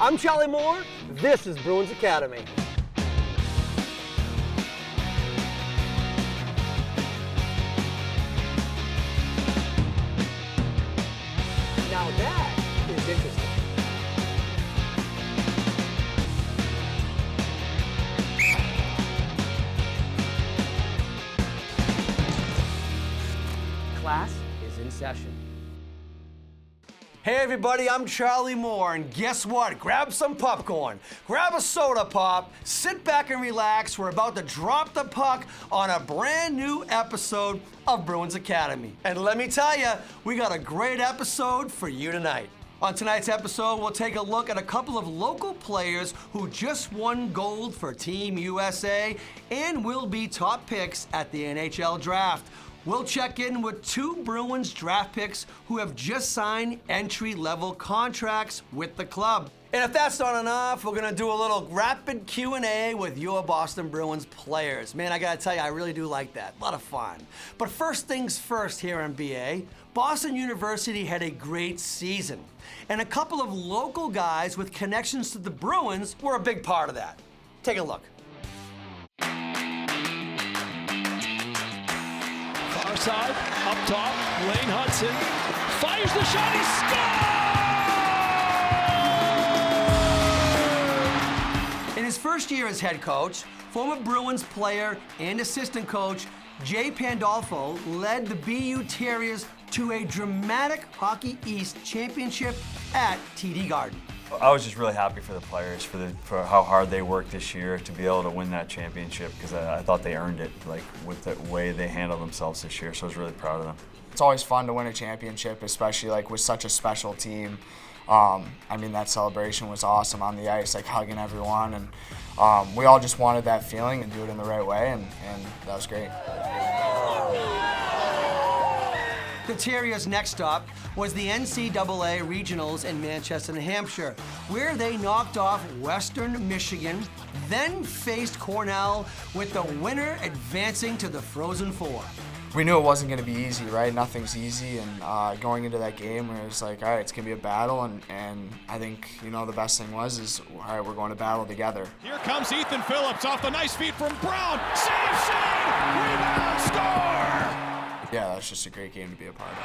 I'm Charlie Moore. This is Bruins Academy. Now that is interesting. Class is in session. Hey everybody, I'm Charlie Moore, and guess what? Grab some popcorn, grab a soda pop, sit back and relax. We're about to drop the puck on a brand new episode of Bruins Academy. And let me tell you, we got a great episode for you tonight. On tonight's episode, we'll take a look at a couple of local players who just won gold for Team USA and will be top picks at the NHL Draft. We'll check in with two Bruins draft picks who have just signed entry-level contracts with the club. And if that's not enough, we're gonna do a little rapid Q&A with your Boston Bruins players. Man, I gotta tell you, I really do like that. A lot of fun. But first things first here on BA, Boston University had a great season. And a couple of local guys with connections to the Bruins were a big part of that. Take a look. Far side, up top, Lane Hudson fires the shot, he scores! In his first year as head coach, former Bruins player and assistant coach Jay Pandolfo led the BU Terriers to a dramatic Hockey East championship at TD Garden. I was just really happy for the players, for how hard they worked this year to be able to win that championship, because I thought they earned it, like with the way they handled themselves this year. So I was really proud of them. It's always fun to win a championship, especially like with such a special team. I mean, that celebration was awesome on the ice, like hugging everyone, and we all just wanted that feeling and do it in the right way, and that was great. The Terriers' next stop was the NCAA Regionals in Manchester, New Hampshire, where they knocked off Western Michigan, then faced Cornell, with the winner advancing to the Frozen Four. We knew it wasn't going to be easy, right? Nothing's easy, and going into that game, it was like, all right, it's going to be a battle, and I think, you know, the best thing is, all right, we're going to battle together. Here comes Ethan Phillips off the nice feed from Brown. Save, rebound, score! Yeah, that's just a great game to be a part of.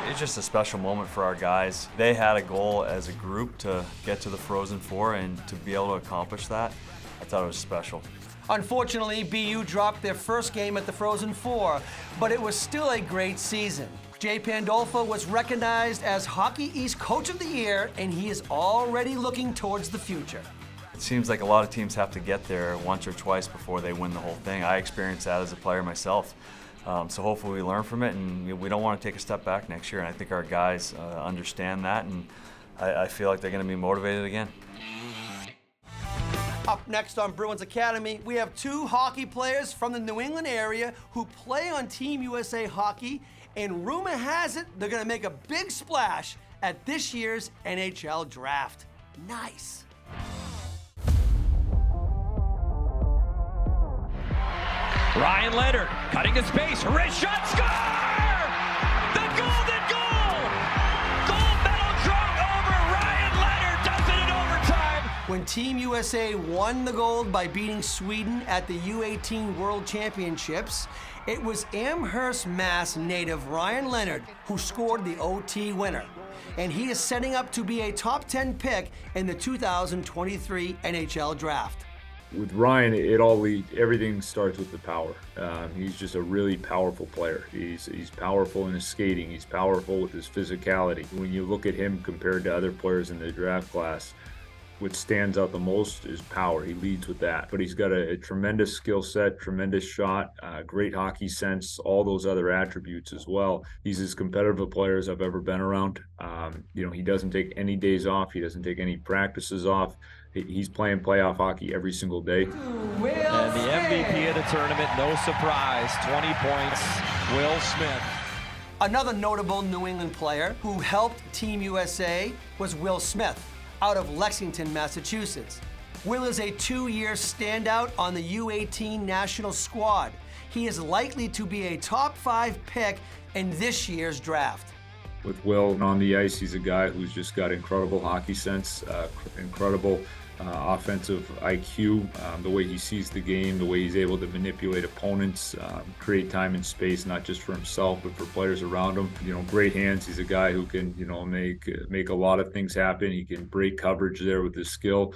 It's just a special moment for our guys. They had a goal as a group to get to the Frozen Four, and to be able to accomplish that, I thought it was special. Unfortunately, BU dropped their first game at the Frozen Four, but it was still a great season. Jay Pandolfo was recognized as Hockey East Coach of the Year, and he is already looking towards the future. It seems like a lot of teams have to get there once or twice before they win the whole thing. I experienced that as a player myself. So hopefully we learn from it, and we don't want to take a step back next year. And I think our guys understand that, and I feel like they're going to be motivated again. Up next on Bruins Academy, we have two hockey players from the New England area who play on Team USA Hockey, and rumor has it they're going to make a big splash at this year's NHL Draft. Nice. Ryan Leonard cutting his space, wrist shot, score! The golden goal! Gold medal drunk over, Ryan Leonard does it in overtime! When Team USA won the gold by beating Sweden at the U18 World Championships, it was Amherst, Mass. native Ryan Leonard who scored the OT winner. And he is setting up to be a top 10 pick in the 2023 NHL Draft. With Ryan, everything starts with the power. He's just a really powerful player. He's powerful in his skating. He's powerful with his physicality. When you look at him compared to other players in the draft class, what stands out the most is power. He leads with that. But he's got a tremendous skill set, tremendous shot, great hockey sense, all those other attributes as well. He's as competitive a player as I've ever been around. He doesn't take any days off. He doesn't take any practices off. He's playing playoff hockey every single day. And the MVP of the tournament, no surprise, 20 points, Will Smith. Another notable New England player who helped Team USA was Will Smith, out of Lexington, Massachusetts. Will is a 2-year standout on the U18 national squad. He is likely to be a top 5 pick in this year's draft. with Will on the ice. He's a guy who's just got incredible hockey sense, incredible offensive IQ, the way he sees the game, the way he's able to manipulate opponents, create time and space, not just for himself, but for players around him. Great hands. He's a guy who can, make a lot of things happen. He can break coverage there with his skill.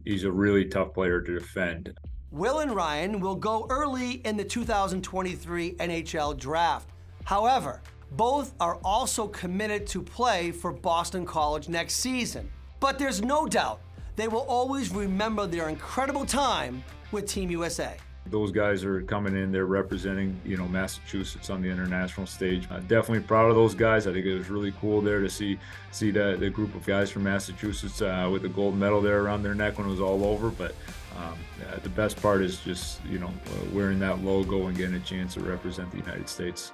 He's a really tough player to defend. Will and Ryan will go early in the 2023 NHL draft. However, both are also committed to play for Boston College next season. But there's no doubt they will always remember their incredible time with Team USA. Those guys are coming in, they're representing, Massachusetts on the international stage. Definitely proud of those guys. I think it was really cool there to see the group of guys from Massachusetts with the gold medal there around their neck when it was all over. But the best part is just, wearing that logo and getting a chance to represent the United States.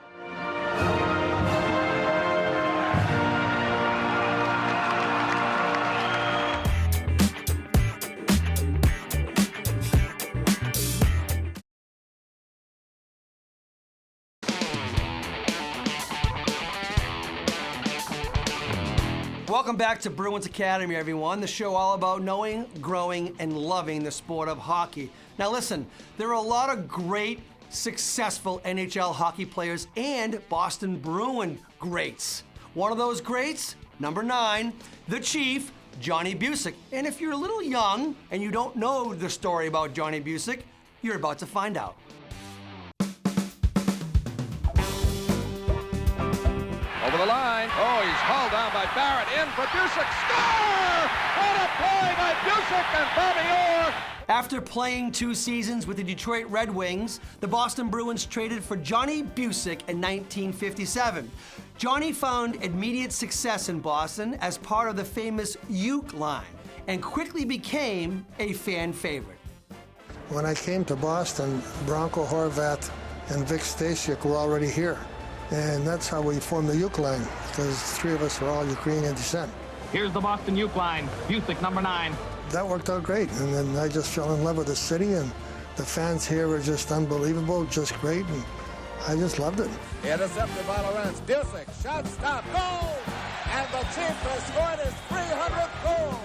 Welcome back to Bruins Academy, everyone. The show all about knowing, growing, and loving the sport of hockey. Now listen, there are a lot of great, successful NHL hockey players and Boston Bruin greats. One of those greats, number 9, the Chief, Johnny Busick. And if you're a little young and you don't know the story about Johnny Busick, you're about to find out. Over the line. Oh, he's hauled down by Barrett. In for Busick. Score! What a play by Busick and Bobby Orr! After playing 2 seasons with the Detroit Red Wings, the Boston Bruins traded for Johnny Busick in 1957. Johnny found immediate success in Boston as part of the famous Uke line and quickly became a fan favorite. When I came to Boston, Bronco Horvat and Vic Stasiuk were already here. And that's how we formed the Uke line, because 3 of us were all Ukrainian descent. Here's the Boston Uke line, Busick, number 9. That worked out great, and then I just fell in love with the city, and the fans here were just unbelievable, just great, and I just loved it. Intercepted by Lawrence. Busick, shot, stop, goal! And the Chief has scored his 300th goal!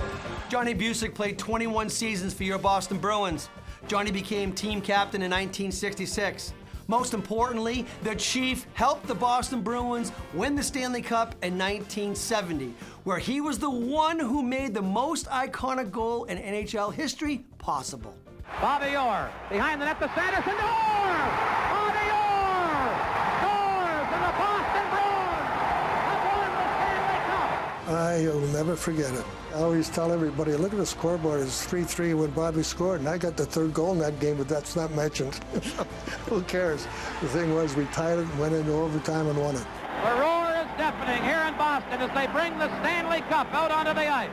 Johnny Busick played 21 seasons for your Boston Bruins. Johnny became team captain in 1966. Most importantly, the Chief helped the Boston Bruins win the Stanley Cup in 1970, where he was the one who made the most iconic goal in NHL history possible. Bobby Orr, behind the net to Sanderson, Orr! Bobby Orr! Scores, and the Boston Bruins have won the Stanley Cup! I'll never forget it. I always tell everybody, look at the scoreboard, it's 3-3 when Bobby scored, and I got the 3rd goal in that game, but that's not mentioned. Who cares? The thing was, we tied it and went into overtime and won it. The roar is deafening here in Boston as they bring the Stanley Cup out onto the ice.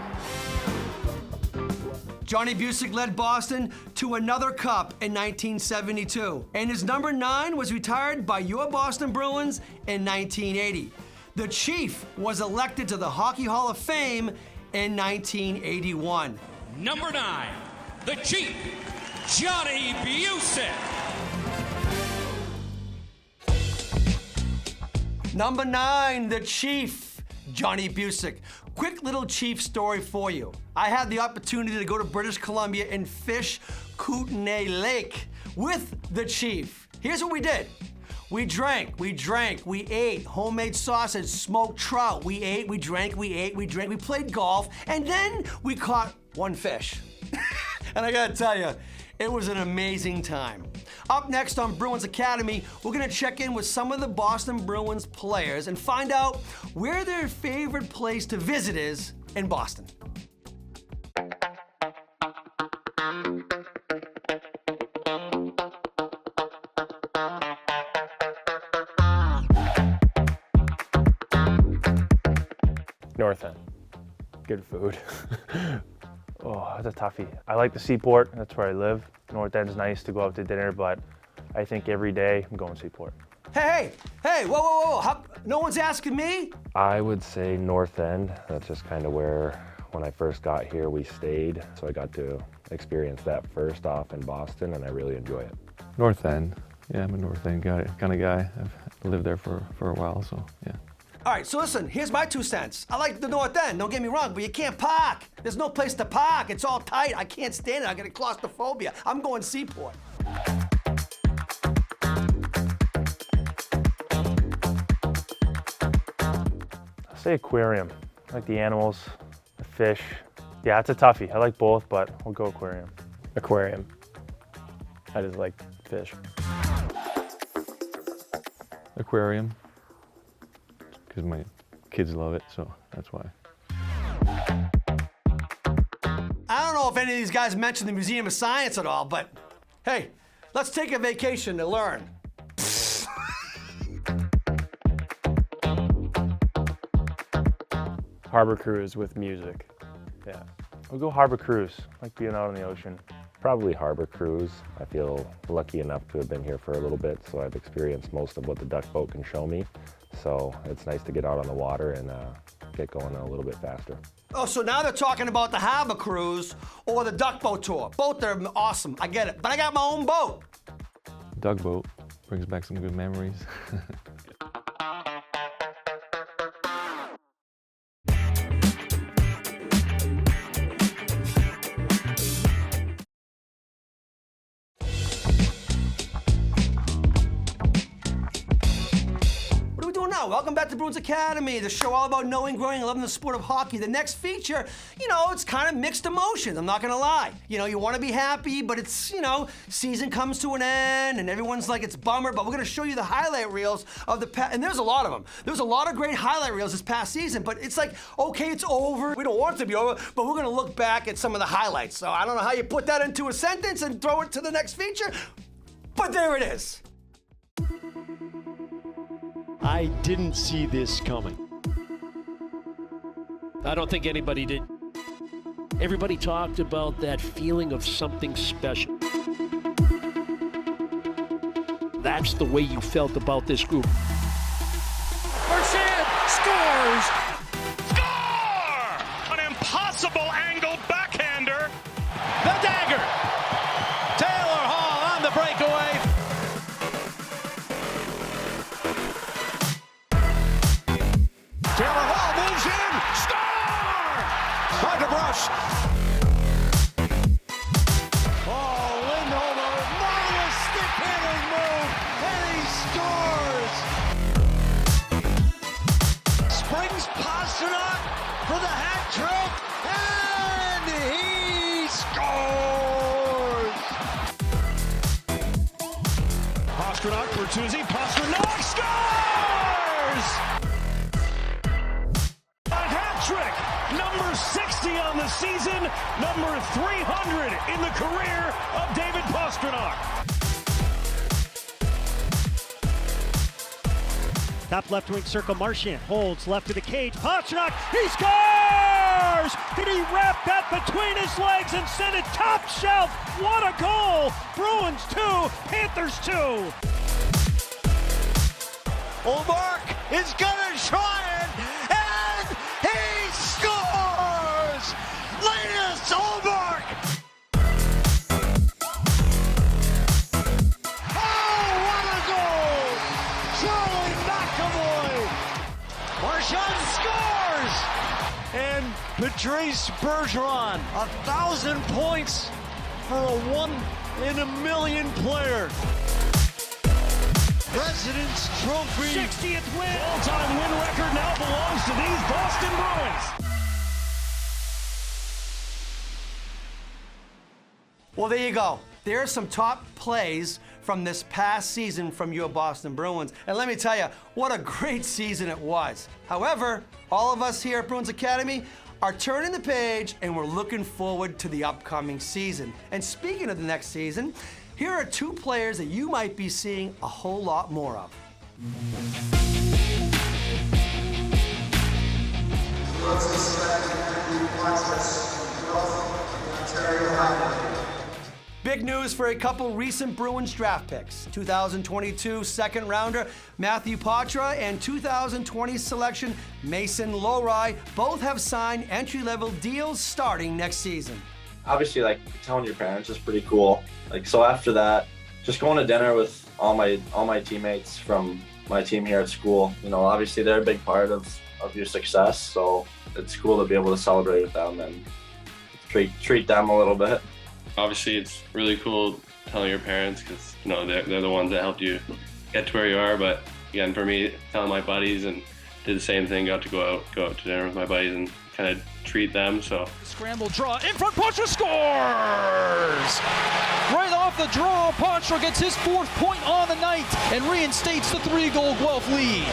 Johnny Busick led Boston to another cup in 1972, and his number 9 was retired by your Boston Bruins in 1980. The Chief was elected to the Hockey Hall of Fame in 1981. Number 9, the Chief, Johnny Busick. Number 9, the Chief, Johnny Busick. Quick little Chief story for you. I had the opportunity to go to British Columbia and fish Kootenay Lake with the Chief. Here's what we did. We drank, we ate homemade sausage, smoked trout. We ate, we drank, we played golf, and then we caught 1 fish. And I gotta tell you, it was an amazing time. Up next on Bruins Academy, we're gonna check in with some of the Boston Bruins players and find out where their favorite place to visit is in Boston. North End. Good food. Oh, that's a toughie. I like the Seaport. That's where I live. North End's nice to go out to dinner, but I think every day I'm going Seaport. Hey, whoa. No one's asking me? I would say North End. That's just kind of where, when I first got here, we stayed. So I got to experience that first off in Boston, and I really enjoy it. North End. Yeah, I'm a North End kind of guy. I've lived there for a while, so yeah. All right, so listen, here's my 2 cents. I like the North End, don't get me wrong, but you can't park. There's no place to park. It's all tight. I can't stand it. I get claustrophobia. I'm going Seaport. I'll say aquarium. I like the animals, the fish. Yeah, it's a toughie. I like both, but we'll go aquarium. Aquarium. I just like fish. Aquarium, because my kids love it, so that's why. I don't know if any of these guys mentioned the Museum of Science at all, but hey, let's take a vacation to learn. Harbor cruise with music. Yeah. We'll go harbor cruise. I like being out on the ocean. Probably harbor cruise. I feel lucky enough to have been here for a little bit, so I've experienced most of what the duck boat can show me. So it's nice to get out on the water and get going a little bit faster. Oh, so now they're talking about the harbor cruise or the duck boat tour. Both are awesome, I get it. But I got my own boat. Duck boat brings back some good memories. Welcome back to Bruins Academy, the show all about knowing, growing, and loving the sport of hockey. The next feature, it's kind of mixed emotions, I'm not gonna lie. You wanna be happy, but it's, season comes to an end, and everyone's like, it's bummer, but we're gonna show you the highlight reels of the past, and there's a lot of them. There's a lot of great highlight reels this past season, but it's like, okay, it's over. We don't want it to be over, but we're gonna look back at some of the highlights. So I don't know how you put that into a sentence and throw it to the next feature, but there it is. I didn't see this coming. I don't think anybody did. Everybody talked about that feeling of something special. That's the way you felt about this group. Marchand scores! Score! An impossible angle backhander. The dagger. Taylor Hall on the breakaway. Taylor Hall moves in. Score! By DeBrusk. Oh, Lindholm, marvelous stick handling move, and he scores. Springs Pastrnak for the hat trick, and he scores. Pastrnak, Bertuzzi, Pastrnak scores! Trick, number 60 on the season, number 300 in the career of David Pastrnak. Top left wing circle, Marchand holds left of the cage, Pastrnak, he scores! Did he wrap that between his legs and send it top shelf? What a goal! Bruins 2, Panthers 2. Ullmark is gonna try it, and he scores! Linus Ullmark! Oh, what a goal! Charlie McAvoy! Marchand scores! And Patrice Bergeron, 1,000 points for a 1 in a million player. President's Trophy. 60th win. All-time win record now belongs to these Boston Bruins. Well, there you go. There are some top plays from this past season from your Boston Bruins. And let me tell you, what a great season it was. However, all of us here at Bruins Academy are turning the page and we're looking forward to the upcoming season. And speaking of the next season, here are two players that you might be seeing a whole lot more of. Big news for a couple recent Bruins draft picks. 2022 second rounder Matthew Poitras and 2020 selection Mason Lohrei both have signed entry-level deals starting next season. Obviously, telling your parents is pretty cool. So after that, just going to dinner with all my teammates from my team here at school. You know, obviously they're a big part of your success, so it's cool to be able to celebrate with them and treat them a little bit. Obviously, it's really cool telling your parents because, you know, they're the ones that helped you get to where you are. But again, for me, telling my buddies, and did the same thing, got to go out to dinner with my buddies and kind of treat them. So Scramble draw in front, Poncho scores! Right off the draw, Poncho gets his 4th point on the night and reinstates the 3-goal Guelph lead.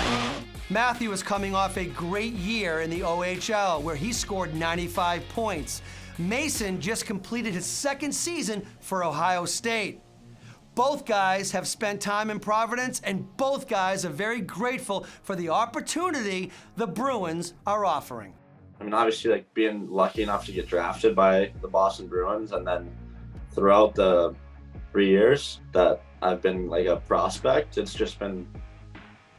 Matthew is coming off a great year in the OHL where he scored 95 points. Mason just completed his 2nd season for Ohio State. Both guys have spent time in Providence, and both guys are very grateful for the opportunity the Bruins are offering. I mean, obviously, like, being lucky enough to get drafted by the Boston Bruins, and then throughout the 3 years that I've been like a prospect, it's just been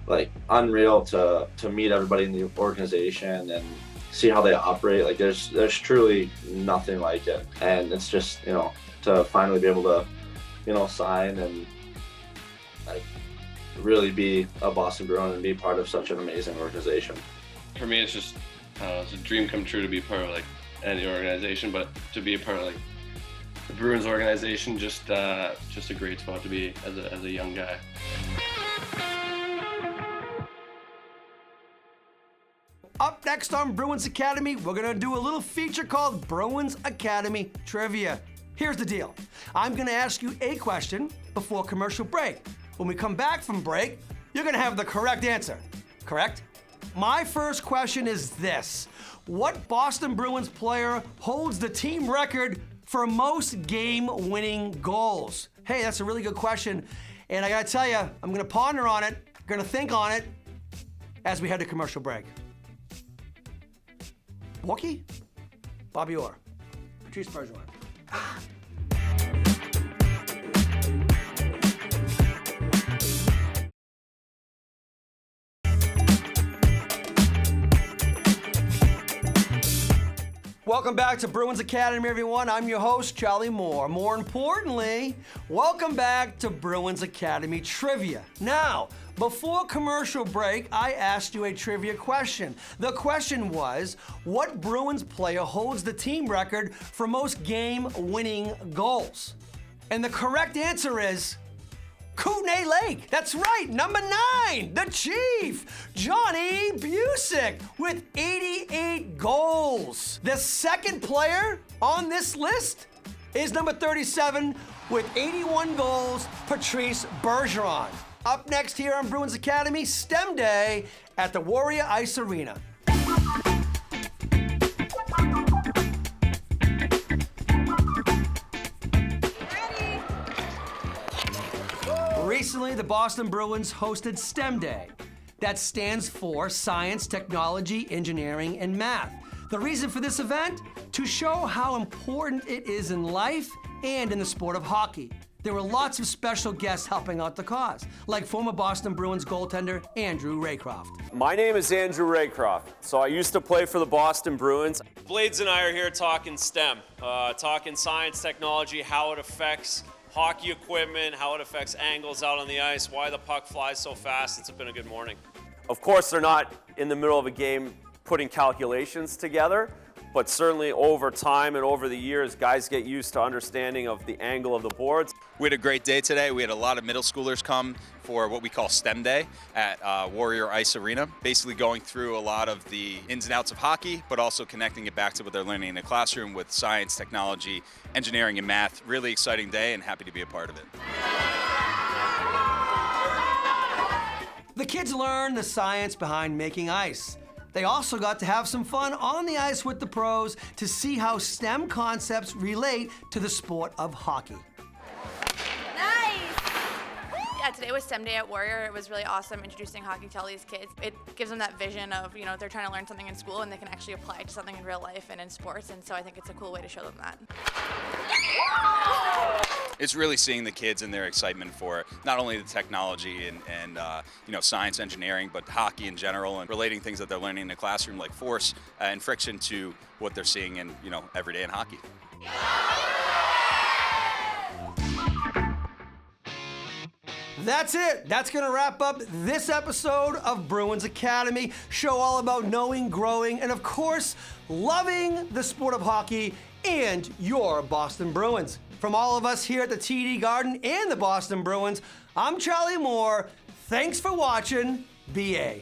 like unreal to meet everybody in the organization and see how they operate. Like, there's truly nothing like it, and it's just, you know, to finally be able to, you know, sign and like really be a Boston Bruin and be part of such an amazing organization. for me, it's just it's a dream come true to be part of like any organization, but to be a part of like the Bruins organization, just a great spot to be as a young guy. Up next on Bruins Academy, we're gonna do a little feature called Bruins Academy Trivia. Here's the deal. I'm gonna ask you a question before commercial break. When we come back from break, you're gonna have the correct answer, correct? My first question is this. What Boston Bruins player holds the team record for most game-winning goals? Hey, that's a really good question. And I gotta tell you, I'm gonna ponder on it, gonna think on it as we head to commercial break. Wookie? Bobby Orr. Patrice Bergeron. Welcome back to Bruins Academy, everyone. I'm your host, Charlie Moore. More importantly, welcome back to Bruins Academy Trivia. Now, before commercial break, I asked you a trivia question. The question was, what Bruins player holds the team record for most game-winning goals? And the correct answer is Kootenay Lake. That's right, number 9, the Chief, Johnny Busick, with 88 goals. The second player on this list is number 37 with 81 goals, Patrice Bergeron. Up next here on Bruins Academy, STEM Day at the Warrior Ice Arena. Recently, the Boston Bruins hosted STEM Day. That stands for Science, Technology, Engineering, and Math. The reason for this event? To show how important it is in life and in the sport of hockey. There were lots of special guests helping out the cause, like former Boston Bruins goaltender Andrew Raycroft. My name is Andrew Raycroft, so I used to play for the Boston Bruins. Blades and I are here talking STEM, talking science, technology, how it affects hockey equipment, how it affects angles out on the ice, why the puck flies so fast. It's been a good morning. Of course, they're not in the middle of a game putting calculations together, but certainly over time and over the years, guys get used to understanding of the angle of the boards. We had a great day today. We had a lot of middle schoolers come for what we call STEM Day at Warrior Ice Arena, basically going through a lot of the ins and outs of hockey, but also connecting it back to what they're learning in the classroom with science, technology, engineering, and math. Really exciting day and happy to be a part of it. The kids learned the science behind making ice. They also got to have some fun on the ice with the pros to see how STEM concepts relate to the sport of hockey. Yeah, today was STEM Day at Warrior. It was really awesome introducing hockey to all these kids. It gives them that vision of, you know, they're trying to learn something in school and they can actually apply it to something in real life and in sports, and so I think it's a cool way to show them that. It's really seeing the kids and their excitement for not only the technology and you know, science, engineering, but hockey in general, and relating things that they're learning in the classroom like force and friction to what they're seeing in, you know, every day in hockey. That's it. That's going to wrap up this episode of Bruins Academy. Show all about knowing, growing, and of course, loving the sport of hockey and your Boston Bruins. From all of us here at the TD Garden and the Boston Bruins, I'm Charlie Moore. Thanks for watching. BA.